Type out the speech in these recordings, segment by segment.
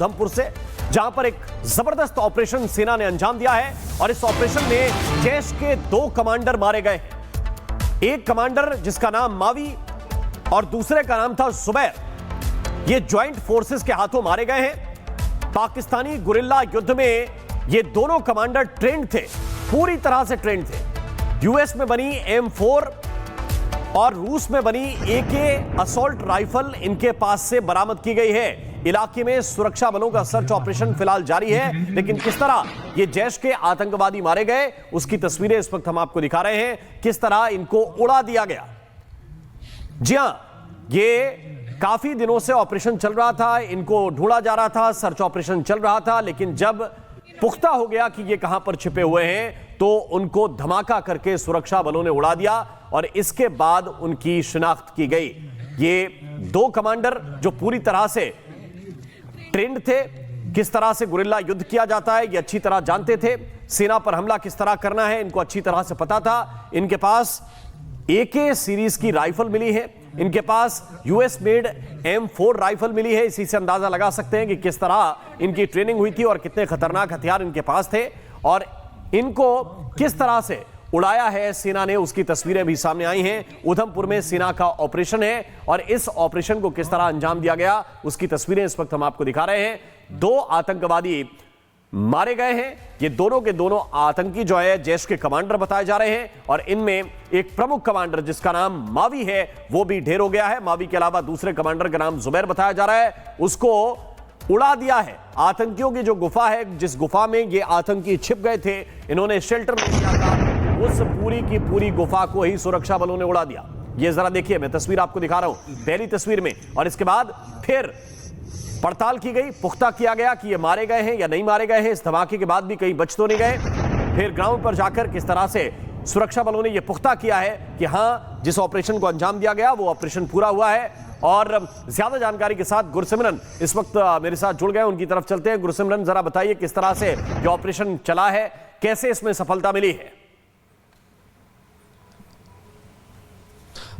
उधमपुर से, जहां पर एक जबरदस्त ऑपरेशन सेना ने अंजाम दिया है और इस ऑपरेशन में जैश के 2 कमांडर मारे गए। एक कमांडर जिसका नाम मावी और दूसरे का नाम था जुबैर, ये ज्वाइंट फोर्सेस के हाथों मारे गए हैं। पाकिस्तानी गुरिल्ला युद्ध में ये दोनों कमांडर ट्रेंड थे, पूरी तरह से ट्रेंड थे। यूएस में बनी M4 और रूस में बनी AK असॉल्ट राइफल इनके पास से बरामद की गई है। इलाके में सुरक्षा बलों का सर्च ऑपरेशन फिलहाल जारी है, लेकिन किस तरह ये जैश के आतंकवादी मारे गए उसकी तस्वीरें इस वक्त हम आपको दिखा रहे हैं, किस तरह इनको उड़ा दिया गया। जी हां, ये काफी दिनों से ऑपरेशन चल रहा था, इनको ढूंढा जा रहा था, सर्च ऑपरेशन चल रहा था, लेकिन जब पुख्ता हो गया कि ये कहां पर छिपे हुए हैं तो उनको धमाका करके सुरक्षा बलों ने उड़ा दिया और इसके बाद उनकी शिनाख्त की गई। ये 2 कमांडर जो पूरी तरह से ट्रेंड थे, किस तरह से गुरिल्ला युद्ध किया जाता है ये अच्छी तरह जानते थे, सेना पर हमला किस तरह करना है इनको अच्छी तरह से पता था। इनके पास AK सीरीज की राइफल मिली है, इनके पास US मेड M4 राइफल मिली है। इसी से अंदाजा लगा सकते हैं कि किस तरह इनकी ट्रेनिंग हुई थी और कितने खतरनाक हथियार इनके पास थे और इनको किस तरह से उड़ाया है सेना ने, उसकी तस्वीरें भी सामने आई हैं। उधमपुर में सेना का ऑपरेशन है और इस ऑपरेशन को किस तरह अंजाम दिया गया उसकी तस्वीरें इस वक्त हम आपको दिखा रहे हैं। 2 आतंकवादी मारे गए हैं। ये दोनों के दोनों आतंकी जो है जैश के कमांडर बताए जा रहे हैं और इनमें एक प्रमुख कमांडर जिसका नाम मावी है वो भी ढेर हो गया है। मावी के अलावा दूसरे कमांडर का नाम जुबैर बताया जा रहा है, उसको उड़ा दिया है। आतंकियों की जो गुफा है, जिस गुफा में ये आतंकी छिप गए थे, इन्होंने शेल्टर में किया था, उस पूरी की पूरी गुफा को ही सुरक्षा बलों ने उड़ा दिया। ये जरा देखिए, मैं तस्वीर आपको दिखा रहा हूं पहली तस्वीर में, और इसके बाद फिर पड़ताल की गई, पुख्ता किया गया कि ये मारे गए हैं या नहीं मारे गए हैं। इस धमाके के बाद भी कहीं बच तो नहीं गए। फिर ग्राउंड पर जाकर किस तरह से सुरक्षा बलों ने यह पुख्ता किया है कि हां, जिस ऑपरेशन को अंजाम दिया गया वो ऑपरेशन पूरा हुआ है। और ज्यादा जानकारी के साथ गुरसिमरन इस वक्त मेरे साथ जुड़ गए, उनकी तरफ चलते हैं। गुरसिमरन, जरा बताइए किस तरह से ये ऑपरेशन चला है, कैसे इसमें सफलता मिली है?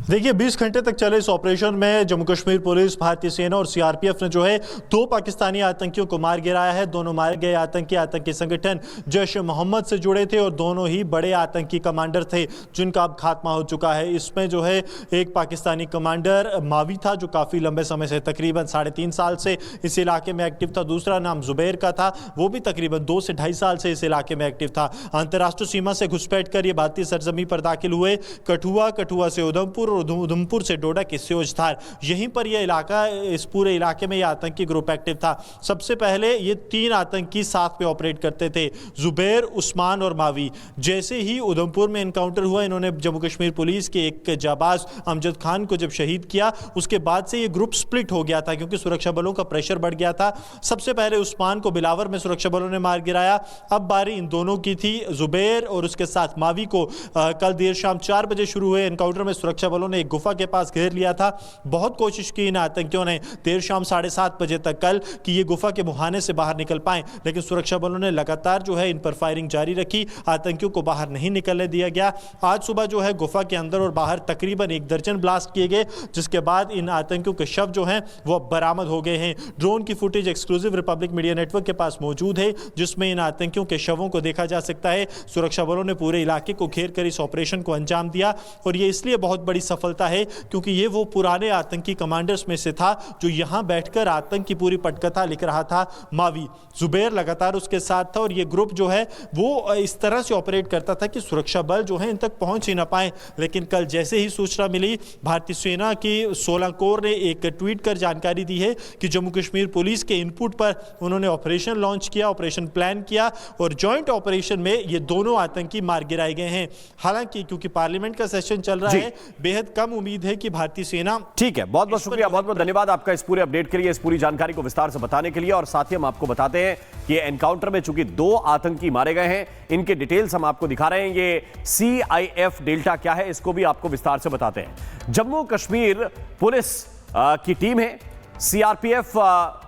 देखिए, 20 घंटे तक चले इस ऑपरेशन में जम्मू कश्मीर पुलिस, भारतीय सेना और CRPF ने जो है 2 पाकिस्तानी आतंकियों को मार गिराया है। दोनों मारे गए आतंकी संगठन जैश ए मोहम्मद से जुड़े थे और दोनों ही बड़े आतंकी कमांडर थे जिनका अब खात्मा हो चुका है। इसमें जो है एक पाकिस्तानी कमांडर मावी था जो काफ़ी लंबे समय से, तकरीबन 3.5 साल से इस इलाके में एक्टिव था। दूसरा नाम जुबैर का था, वो भी तकरीबन 2 से 2.5 साल से इस इलाके में एक्टिव था। अंतर्राष्ट्रीय सीमा से घुसपैठ कर ये भारतीय सरजमी पर दाखिल हुए। कठुआ से उधमपुर, उधमपुर से डोडा के सियोजधार, यहीं पर यह इलाका, इस पूरे इलाके में यह आतंकी ग्रुप एक्टिव था। सबसे पहले ये 3 आतंकी साथ में ऑपरेट करते थे, जुबैर, उस्मान और मावी। जैसे ही उधमपुर में इनकाउंटर हुआ, इन्होंने जम्मू कश्मीर पुलिस के एक जाबाज अमजद खान को जब शहीद किया, उसके बाद से ये ग्रुप स्प्लिट हो गया था क्योंकि सुरक्षा बलों का प्रेशर बढ़ गया था। सबसे पहले उस्मान को बिलावर में सुरक्षा बलों ने मार गिराया। अब बारी इन दोनों की थी। जुबैर और उसके साथ मावी को कल देर शाम 4 बजे शुरू हुए एनकाउंटर में सुरक्षा बलों ने एक गुफा के पास घेर लिया था। बहुत कोशिश की इन आतंकियों ने देर शाम 7:30 बजे तक कल कि ये गुफा के मुहाने से बाहर निकल पाएं, लेकिन सुरक्षा बलों ने लगातार जो है इन पर फायरिंग जारी रखी। आतंकियों को बाहर नहीं निकलने दिया गया। आज सुबह जो है गुफा के अंदर और बाहर तकरीबन 1 दर्जन ब्लास्ट किए गए, जिसके बाद इन आतंकियों के शव जो हैं वो बरामद हो गए हैं। ड्रोन की footage exclusive Republic media network के पास मौजूद है, जिसमें इन आतंकियों के शवों को देखा जा सकता है। सुरक्षा बलों ने पूरे इलाके को घेर कर इस ऑपरेशन को अंजाम दिया और ये इसलिए बहुत बड़ी सफलता है क्योंकि ये वो पुराने आतंकी कमांडर्स में से था जो यहां बैठकर आतंक की पूरी पटकथा लिख रहा था। मावी, जुबैर लगातार उसके साथ था और ये ग्रुप जो है वो इस तरह से ऑपरेट करता था कि सुरक्षा बल जो है इन तक पहुंच ही ना पाए। लेकिन कल जैसे ही सूचना मिली, भारतीय सेना की 16 कोर ने एक ट्वीट कर जानकारी दी है कि जम्मू कश्मीर पुलिस के इनपुट पर उन्होंने ऑपरेशन लॉन्च किया, ऑपरेशन प्लान किया और जॉइंट ऑपरेशन में ये दोनों आतंकी मार गिराए गए हैं। हालांकि क्योंकि पार्लियामेंट का सेशन चल रहा है, बेहद कम उम्मीद है कि भारतीय सेना। ठीक है, बहुत बहुत शुक्रिया, बहुत बहुत धन्यवाद आपका इस पूरे अपडेट के लिए, इस पूरी जानकारी को विस्तार से बताने के लिए। और साथ ही हम आपको बताते हैं कि एनकाउंटर में चूंकि 2 आतंकी मारे गए हैं, इनके डिटेल्स हम आपको दिखा रहे हैं। ये CIF डेल्टा क्या है इसको भी आपको विस्तार से बताते हैं। जम्मू कश्मीर पुलिस की टीम है, CRPF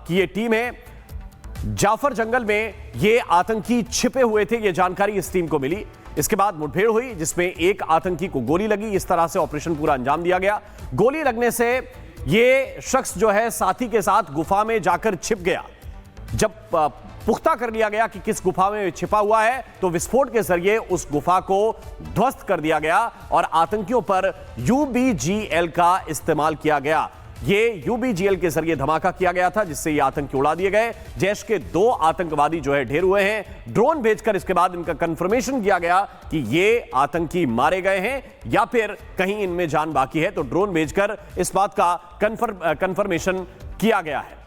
की ये टीम है। जाफर जंगल में ये आतंकी छिपे हुए थे, ये जानकारी इस टीम को मिली। इसके बाद मुठभेड़ हुई जिसमें एक आतंकी को गोली लगी। इस तरह से ऑपरेशन पूरा अंजाम दिया गया। गोली लगने से ये शख्स जो है साथी के साथ गुफा में जाकर छिप गया। जब पुख्ता कर लिया गया कि किस गुफा में छिपा हुआ है, तो विस्फोट के जरिए उस गुफा को ध्वस्त कर दिया गया और आतंकियों पर यूबीजीएल का इस्तेमाल किया गया। ये यूबीजीएल के जरिए धमाका किया गया था, जिससे ये आतंकी उड़ा दिए गए। जैश के 2 आतंकवादी जो है ढेर हुए हैं। ड्रोन भेजकर इसके बाद इनका कंफर्मेशन किया गया कि ये आतंकी मारे गए हैं या फिर कहीं इनमें जान बाकी है, तो ड्रोन भेजकर इस बात का कंफर्मेशन किया गया है।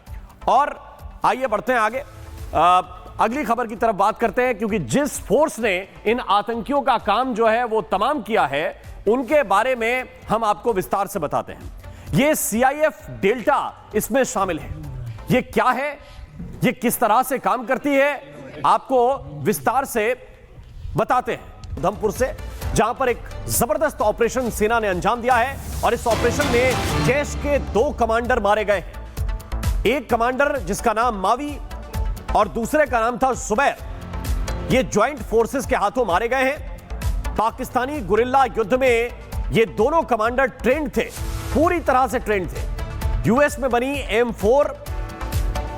और आइए बढ़ते हैं आगे, अगली खबर की तरफ बात करते हैं, क्योंकि जिस फोर्स ने इन आतंकियों का काम जो है वो तमाम किया है, उनके बारे में हम आपको विस्तार से बताते हैं। ये सीआईएफ डेल्टा इसमें शामिल है। ये क्या है, ये किस तरह से काम करती है, आपको विस्तार से बताते हैं। उधमपुर से, जहां पर एक जबरदस्त ऑपरेशन सेना ने अंजाम दिया है और इस ऑपरेशन में जैश के 2 कमांडर मारे गए। एक कमांडर जिसका नाम मावी और दूसरे का नाम था जुबैर, ये ज्वाइंट फोर्सेस के हाथों मारे गए हैं। पाकिस्तानी गुरिल्ला युद्ध में ये दोनों कमांडर ट्रेंड थे, पूरी तरह से ट्रेंड थे। यूएस में बनी M4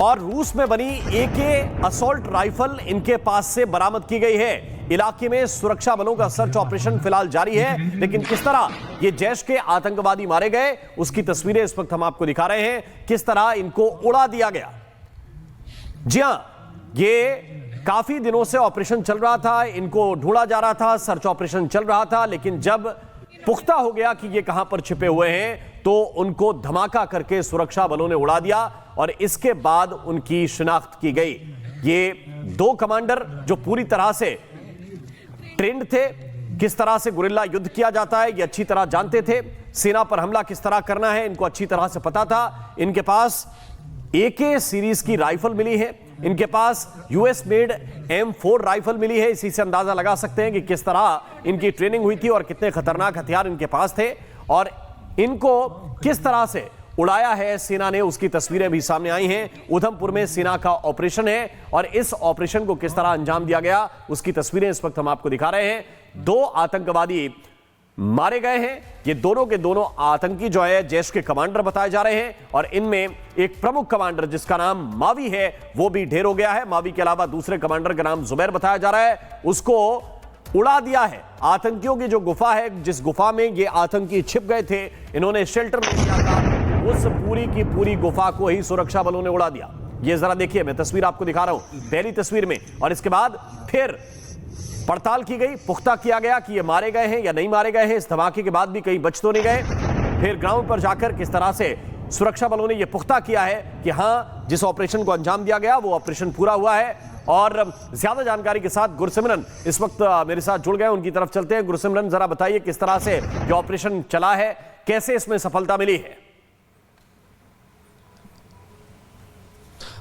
और रूस में बनी AK असॉल्ट राइफल इनके पास से बरामद की गई है। इलाके में सुरक्षा बलों का सर्च ऑपरेशन फिलहाल जारी है, लेकिन किस तरह ये जैश के आतंकवादी मारे गए उसकी तस्वीरें इस वक्त हम आपको दिखा रहे हैं, किस तरह इनको उड़ा दिया गया। जी हां, ये काफी दिनों से ऑपरेशन चल रहा था, इनको ढूंढा जा रहा था, सर्च ऑपरेशन चल रहा था, लेकिन जब पुख्ता हो गया कि ये कहां पर छिपे हुए हैं, तो उनको धमाका करके सुरक्षा बलों ने उड़ा दिया और इसके बाद उनकी शिनाख्त की गई। ये 2 कमांडर जो पूरी तरह से ट्रेंड थे, किस तरह से गुरिल्ला युद्ध किया जाता है ये अच्छी तरह जानते थे। सेना पर हमला किस तरह करना है इनको अच्छी तरह से पता था। इनके पास AK सीरीज की राइफल मिली है, इनके पास US मेड M4 राइफल मिली है। इसी से अंदाजा लगा सकते हैं कि किस तरह इनकी ट्रेनिंग हुई थी और कितने खतरनाक हथियार इनके पास थे और इनको किस तरह से उड़ाया है सेना ने, उसकी तस्वीरें भी सामने आई हैं। उधमपुर में सेना का ऑपरेशन है और इस ऑपरेशन को किस तरह अंजाम दिया गया उसकी तस्वीरें इस वक्त हम आपको दिखा रहे हैं। 2 आतंकवादी मारे गए हैं। ये दोनों के दोनों आतंकी जो है जैश के कमांडर बताए जा रहे हैं और इनमें एक प्रमुख कमांडर जिसका नाम मावी है वो भी ढेर हो गया है। मावी के अलावा दूसरे कमांडर का नाम जुबैर बताया जा रहा है, उसको उड़ा दिया है। आतंकियों की जो गुफा है, जिस गुफा में ये आतंकी छिप गए थे, इन्होंने शेल्टर में लिया था, उस पूरी की पूरी गुफा को ही सुरक्षा बलों ने उड़ा दिया। ये जरा देखिए, मैं तस्वीर आपको दिखा रहा हूं पहली तस्वीर में, और इसके बाद फिर पड़ताल की गई, पुख्ता किया गया कि ये मारे गए हैं या नहीं मारे गए हैं। इस धमाके के बाद भी कहीं बच तो नहीं गए। फिर ग्राउंड पर जाकर किस तरह से सुरक्षा बलों ने यह पुख्ता किया है कि हां, जिस ऑपरेशन को अंजाम दिया गया वो ऑपरेशन पूरा हुआ है। और ज्यादा जानकारी के साथ गुरसिमरन इस वक्त मेरे साथ जुड़ गए, उनकी तरफ चलते हैं। गुरसिमरन, जरा बताइए किस तरह से ये ऑपरेशन चला है, कैसे इसमें सफलता मिली है?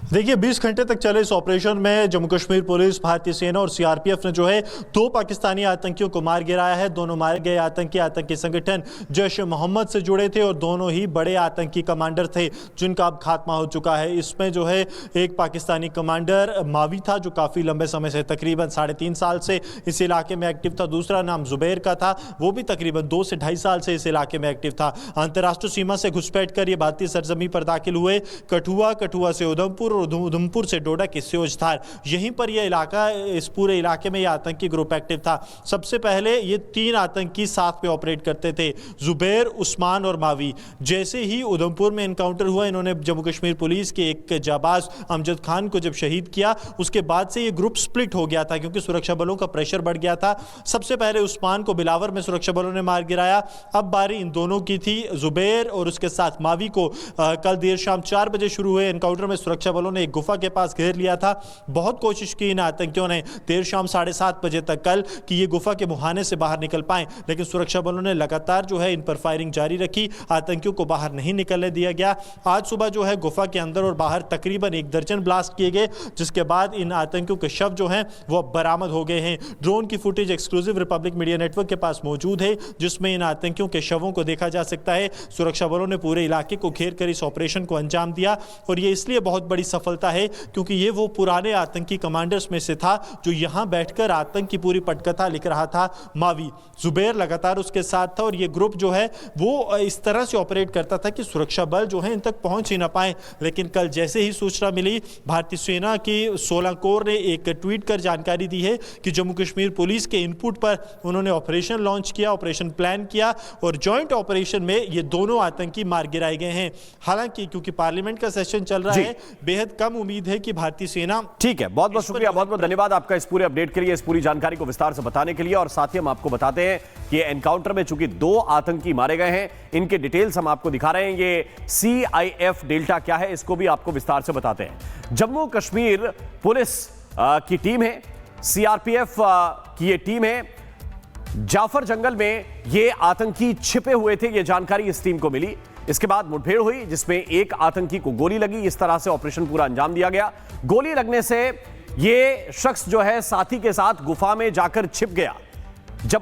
देखिए, 20 घंटे तक चले इस ऑपरेशन में जम्मू कश्मीर पुलिस, भारतीय सेना और सीआरपीएफ ने जो है 2 पाकिस्तानी आतंकियों को मार गिराया है। दोनों मारे गए आतंकी संगठन जैश-ए-मोहम्मद से जुड़े थे और दोनों ही बड़े आतंकी कमांडर थे जिनका अब खात्मा हो चुका है। इसमें जो है एक पाकिस्तानी कमांडर मावी था जो काफ़ी लंबे समय से, तकरीबन 3.5 साल से इस इलाके में एक्टिव था। दूसरा नाम जुबैर का था, वो भी तकरीबन 2 से 2.5 साल से इस इलाके में एक्टिव था। अंतर्राष्ट्रीय सीमा से घुसपैठ कर ये भारतीय सरजमी पर दाखिल हुए। कठुआ से उधमपुर, उधमपुर से डोडा के सियोजधार, यहीं पर यह इलाका, इस पूरे इलाके में यह आतंकी ग्रुप एक्टिव था। सबसे पहले ये 3 आतंकी साथ में ऑपरेट करते थे, जुबैर, उस्मान और मावी। जैसे ही उधमपुर में एनकाउंटर हुआ, इन्होंने जम्मू कश्मीर पुलिस के एक जाबाज अमजद खान को जब शहीद किया, उसके बाद से ये ग्रुप स्प्लिट हो गया था क्योंकि सुरक्षा बलों का प्रेशर बढ़ गया था। सबसे पहले उस्मान को बिलावर में सुरक्षा बलों ने मार गिराया। अब बारी इन दोनों की थी। जुबैर और उसके साथ मावी को कल देर शाम 4 बजे शुरू हुए एनकाउंटर में सुरक्षा बलों ने एक गुफा के पास घेर लिया था। बहुत कोशिश की इन आतंकियों ने देर शाम 7:30 बजे तक कल कि ये गुफा के मुहाने से बाहर निकल पाएं, लेकिन सुरक्षा बलों ने लगातार जो है इन पर फायरिंग जारी रखी। आतंकियों को बाहर नहीं निकलने दिया गया। आज सुबह जो है गुफा के अंदर और बाहर तकरीबन 1 दर्जन ब्लास्ट किए गए, जिसके बाद इन आतंकियों के शव जो हैं वो बरामद हो गए हैं। ड्रोन की footage exclusive Republic media network के पास मौजूद है, जिसमें इन आतंकियों के शवों को देखा जा सकता है। सुरक्षा बलों ने पूरे इलाके को घेर कर इस ऑपरेशन को अंजाम दिया और ये इसलिए बहुत बड़ी सफलता है, क्योंकि ये वो पुराने आतंकी कमांडर्स में से था जो यहां बैठकर आतंक की पूरी पटकथा लिख रहा था। मावी जुबैर लगातार उसके साथ था और ये ग्रुप जो है वो इस तरह से ऑपरेट करता था कि सुरक्षा बल जो है इन तक पहुंच ही ना पाए। लेकिन कल जैसे ही सूचना मिली, भारतीय सेना की 16 कोर ने एक ट्वीट कर जानकारी दी है कि जम्मू कश्मीर पुलिस के इनपुट पर उन्होंने ऑपरेशन लॉन्च किया, ऑपरेशन प्लान किया और जॉइंट ऑपरेशन में ये दोनों आतंकी मार गिराए गए हैं। हालांकि क्योंकि पार्लियामेंट का सेशन चल रहा है, बेहद कम उम्मीद है कि भारतीय सेना। ठीक है, बहुत बहुत शुक्रिया, बहुत बहुत धन्यवाद आपका इस पूरे अपडेट के लिए, इस पूरी जानकारी को विस्तार से बताने के लिए। और साथ ही हम आपको बताते हैं कि एनकाउंटर में चूंकि 2 आतंकी मारे गए हैं, इनके डिटेल्स हम आपको दिखा रहे हैं। ये CIF डेल्टा क्या है, इसको भी आपको विस्तार से बताते हैं। जम्मू कश्मीर पुलिस की टीम है, CRPF की ये टीम है। जाफर जंगल में ये आतंकी छिपे हुए थे, ये जानकारी इस टीम को मिली। इसके बाद मुठभेड़ हुई जिसमें एक आतंकी को गोली लगी। इस तरह से ऑपरेशन पूरा अंजाम दिया गया। गोली लगने से ये शख्स जो है साथी के साथ गुफा में जाकर छिप गया। जब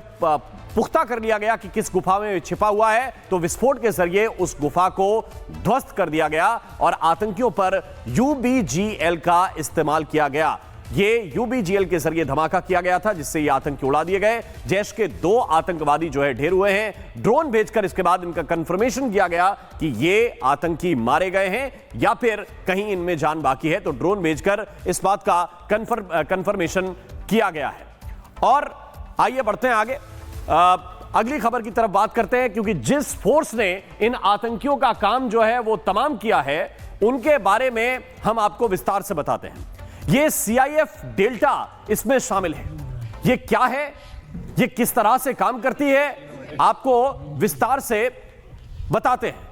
पुख्ता कर लिया गया कि किस गुफा में छिपा हुआ है, तो विस्फोट के जरिए उस गुफा को ध्वस्त कर दिया गया और आतंकियों पर UBGL का इस्तेमाल किया गया। ये UBGL के जरिए धमाका किया गया था जिससे ये आतंकी उड़ा दिए गए। जैश के 2 आतंकवादी जो है ढेर हुए हैं। ड्रोन भेजकर इसके बाद इनका कंफर्मेशन किया गया कि ये आतंकी मारे गए हैं या फिर कहीं इनमें जान बाकी है, तो ड्रोन भेजकर इस बात का कंफर्मेशन किया गया है। और आइए बढ़ते हैं आगे, अगली खबर की तरफ बात करते हैं, क्योंकि जिस फोर्स ने इन आतंकियों का काम जो है वो तमाम किया है, उनके बारे में हम आपको विस्तार से बताते हैं। ये CIF डेल्टा इसमें शामिल है। ये क्या है, ये किस तरह से काम करती है, आपको विस्तार से बताते हैं।